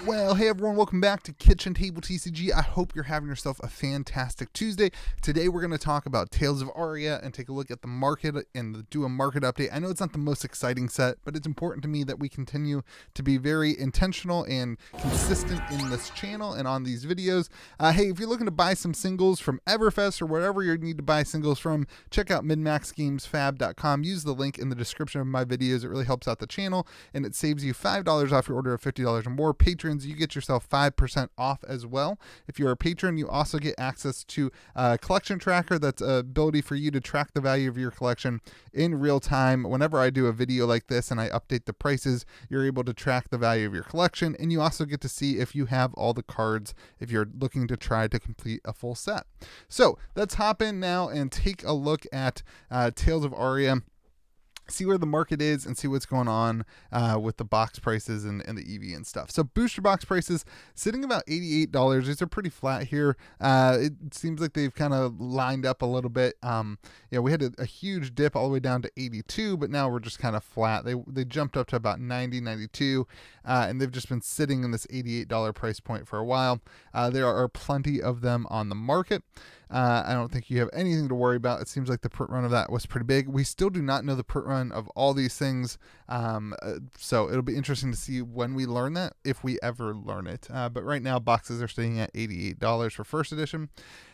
Well, hey everyone, welcome back to Kitchen Table TCG. I hope you're having yourself a fantastic Tuesday. Today we're going to talk about Tales of Aria and take a look at the market and do a market update. I know it's not the most exciting set, but it's important to me that we continue to be very intentional and consistent in this channel and on these videos. Hey, if you're looking to buy some singles from Everfest or wherever you need to buy singles from, check out MidMaxGamesFab.com. Use the link in the description of my videos. It really helps out the channel and it saves you $5 off your order of $50 or more. Patrons, you get yourself 5% off as well. If you're a patron, you also get access to a collection tracker. That's an ability for you to track the value of your collection in real time. Whenever I do a video like this and I update the prices, you're able to track the value of your collection, and you also get to see if you have all the cards if you're looking to try to complete a full set. So let's hop in now and take a look at Tales of Aria. See where the market is and see what's going on with the box prices and the EV and stuff. So booster box prices sitting about $88. These are pretty flat here. It seems like they've kind of lined up a little bit. We had a huge dip all the way down to 82, but now we're just kind of flat. They jumped up to about 90, 92, and they've just been sitting in this $88 price point for a while. There are plenty of them on the market. I don't think you have anything to worry about. It seems like the print run of that was pretty big. We still do not know the print run of all these things, so it'll be interesting to see when we learn that, if we ever learn it. But right now, boxes are sitting at $88 for first edition.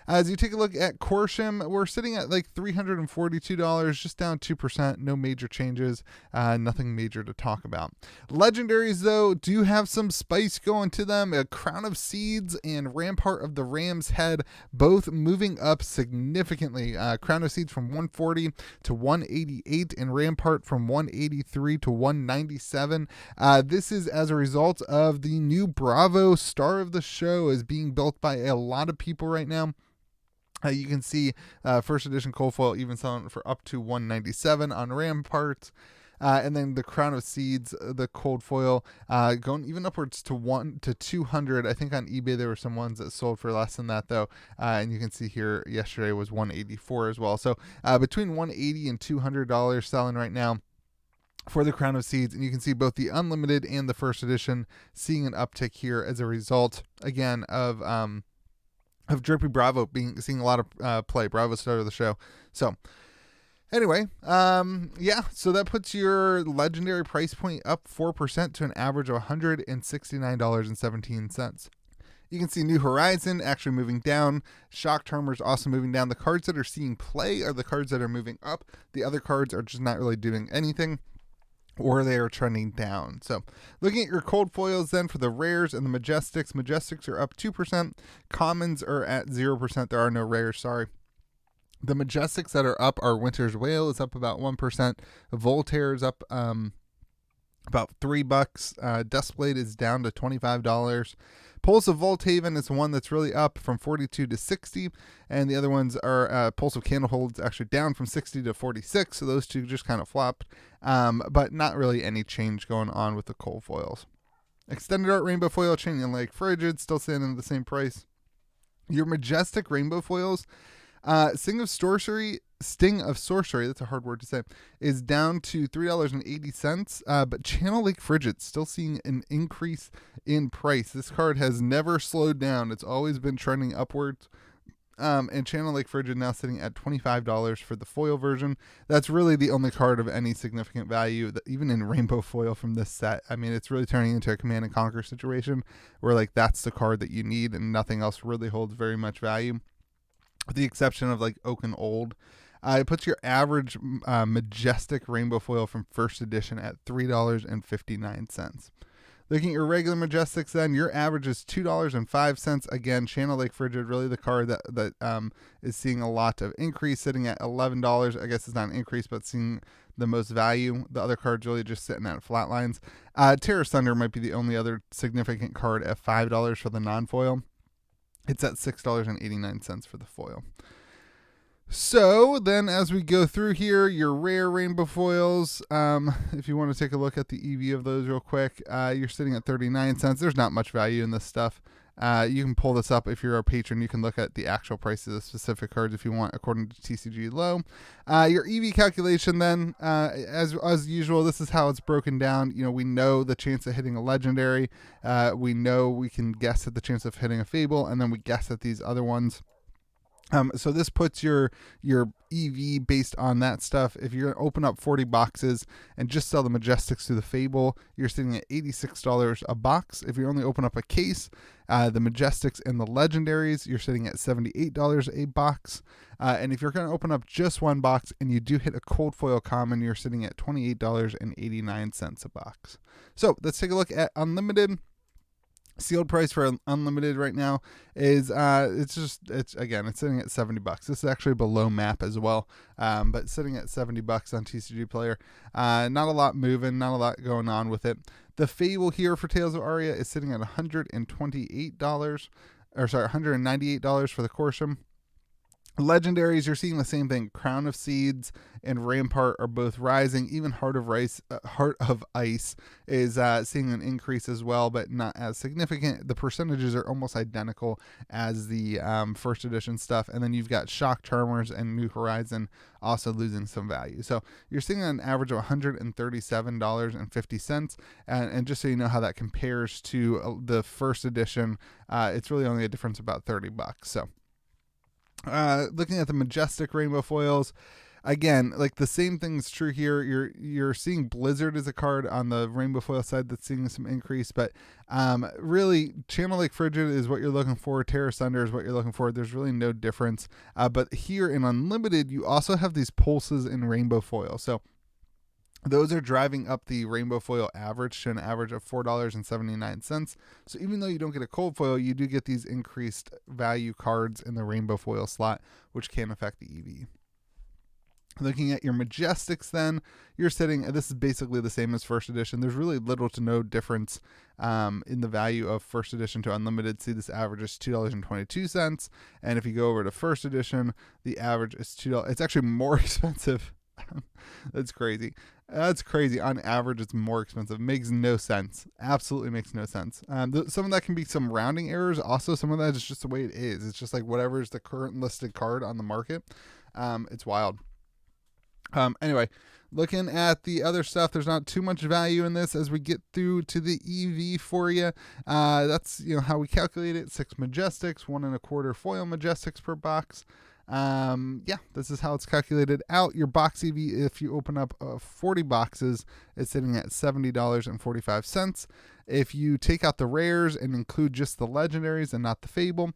As you take a look at Corsham, we're sitting at like $342, just down 2%. No major changes, nothing major to talk about. Legendaries, though, do have some spice going to them. A Crown of Seeds and Rampart of the Ram's Head, both moving up significantly. Crown of Seeds from 140 to 188 and Rampart from 183 to 197. This is as a result of the new Bravo Star of the Show is being built by a lot of people right now. You can see first edition cold foil even selling for up to 197 on Rampart. And then the Crown of Seeds, the cold foil, going even upwards to 200. I think on eBay there were some ones that sold for less than that though. And you can see here yesterday was 184 as well. So between $180 and $200 selling right now for the Crown of Seeds, and you can see both the Unlimited and the first edition seeing an uptick here as a result again of Drippy Bravo seeing a lot of play. Bravo Star of the Show. So anyway, so that puts your legendary price point up 4% to an average of $169.17. You can see New Horizon actually moving down. Shock Charmer's also moving down. The cards that are seeing play are the cards that are moving up. The other cards are just not really doing anything, or they are trending down. So looking at your cold foils then for the rares and the Majestics are up 2%. Commons are at 0%. There are no rares, sorry. The Majestics that are up are Winter's Whale is up about 1%. Voltaire is up about $3. Duskblade is down to $25. Pulse of Volthaven is the one that's really up from 42 to 60, and the other ones are Pulse of Candlehold is actually down from 60 to 46, so those two just kind of flopped, but not really any change going on with the cold foils. Extended Art Rainbow Foil, Chain Lake Frigid, still sitting at the same price. Your Majestic Rainbow Foils, Sting of Sorcery, that's a hard word to say, is down to $3.80, but Channel Lake Frigid still seeing an increase in price. This card has never slowed down. It's always been trending upwards. And Channel Lake Frigid now sitting at $25 for the foil version. That's really the only card of any significant value, that even in rainbow foil from this set. I mean, it's really turning into a Command and Conquer situation where like that's the card that you need and nothing else really holds very much value, with the exception of like Oaken Old. It puts your average Majestic Rainbow Foil from first edition at $3.59. Looking at your regular Majestics then, your average is $2.05. Again, Channel Lake Frigid, really the card that is seeing a lot of increase, sitting at $11. I guess it's not an increase, but seeing the most value. The other cards really just sitting at flat lines. Terror Thunder might be the only other significant card at $5 for the non-foil. It's at $6.89 for the foil. So then as we go through here, your rare rainbow foils, if you want to take a look at the EV of those real quick, you're sitting at 39 cents. There's not much value in this stuff. You can pull this up if you're a patron. You can look at the actual price of the specific cards if you want, according to TCG Low. Your EV calculation then, as usual, this is how it's broken down. You know, we know the chance of hitting a legendary. We know we can guess at the chance of hitting a Fable, and then we guess at these other ones. So this puts your EV based on that stuff. If you're going to open up 40 boxes and just sell the Majestics to the Fable, you're sitting at $86 a box. If you only open up a case, the Majestics and the Legendaries, you're sitting at $78 a box. And if you're going to open up just one box and you do hit a cold foil common, you're sitting at $28.89 a box. So let's take a look at Unlimited. Sealed price for Unlimited right now is it's sitting at $70. This is actually below map as well, but sitting at $70 on TCG Player. Not a lot moving, not a lot going on with it. The Fable here for Tales of Aria is sitting at $198 for the Corsham. Legendaries, you're seeing the same thing. Crown of Seeds and Rampart are both rising. Even Heart of Ice is seeing an increase as well, but not as significant. The percentages are almost identical as the first edition stuff. And then you've got Shock Charmers and New Horizon also losing some value. So you're seeing an average of $137.50. And just so you know how that compares to the first edition, it's really only a difference of about $30. So looking at the Majestic rainbow foils, again, like the same thing's true here. You're seeing Blizzard as a card on the rainbow foil side that's seeing some increase, but really Channel Lake Frigid is what you're looking for. Terra Sunder is what you're looking for. There's really no difference. But here in Unlimited, you also have these pulses in rainbow foil. So those are driving up the rainbow foil average to an average of $4.79. So even though you don't get a cold foil, you do get these increased value cards in the rainbow foil slot, which can affect the EV. Looking at your Majestics then, you're sitting, this is basically the same as first edition. There's really little to no difference in the value of first edition to Unlimited. See, this average is $2.22. And if you go over to first edition, the average is $2. It's actually more expensive. That's crazy. That's crazy. On average, it's more expensive. Makes no sense. Absolutely makes no sense. Some of that can be some rounding errors. Also, some of that is just the way it is. It's just like whatever is the current listed card on the market. It's wild. Anyway, looking at the other stuff, there's not too much value in this as we get through to the EV for you. That's how we calculate it. 6 Majestics, 1 1/4 foil Majestics per box. This is how it's calculated out. Your box EV, if you open up 40 boxes, it's sitting at $70.45. If you take out the rares and include just the legendaries and not the Fable,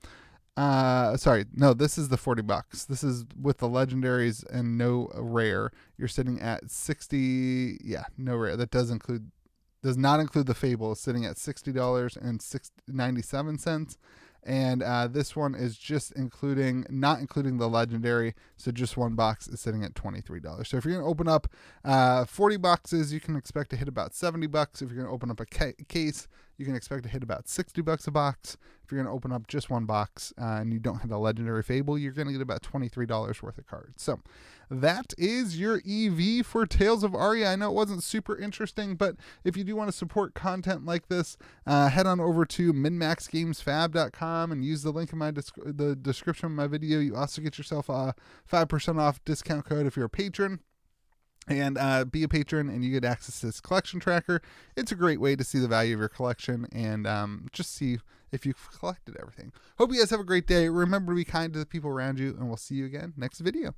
this is the $40. This is with the legendaries and no rare. You're sitting at 60. Yeah, no rare. That does not include the Fable. It's sitting at $60.97. And this one is just not including the legendary. So just one box is sitting at $23. So if you're going to open up 40 boxes, you can expect to hit about $70. If you're going to open up a case, you can expect to hit about $60 a box. If you're going to open up just one box and you don't have a legendary Fable, you're going to get about $23 worth of cards. So that is your EV for Tales of Aria. I know it wasn't super interesting, but if you do want to support content like this, head on over to MidMaxGamesFab.com and use the link in the description of my video. You also get yourself a 5% off discount code if you're a patron. And be a patron and you get access to this collection tracker. It's a great way to see the value of your collection and just see if you've collected everything. Hope you guys have a great day. Remember to be kind to the people around you, and we'll see you again next video.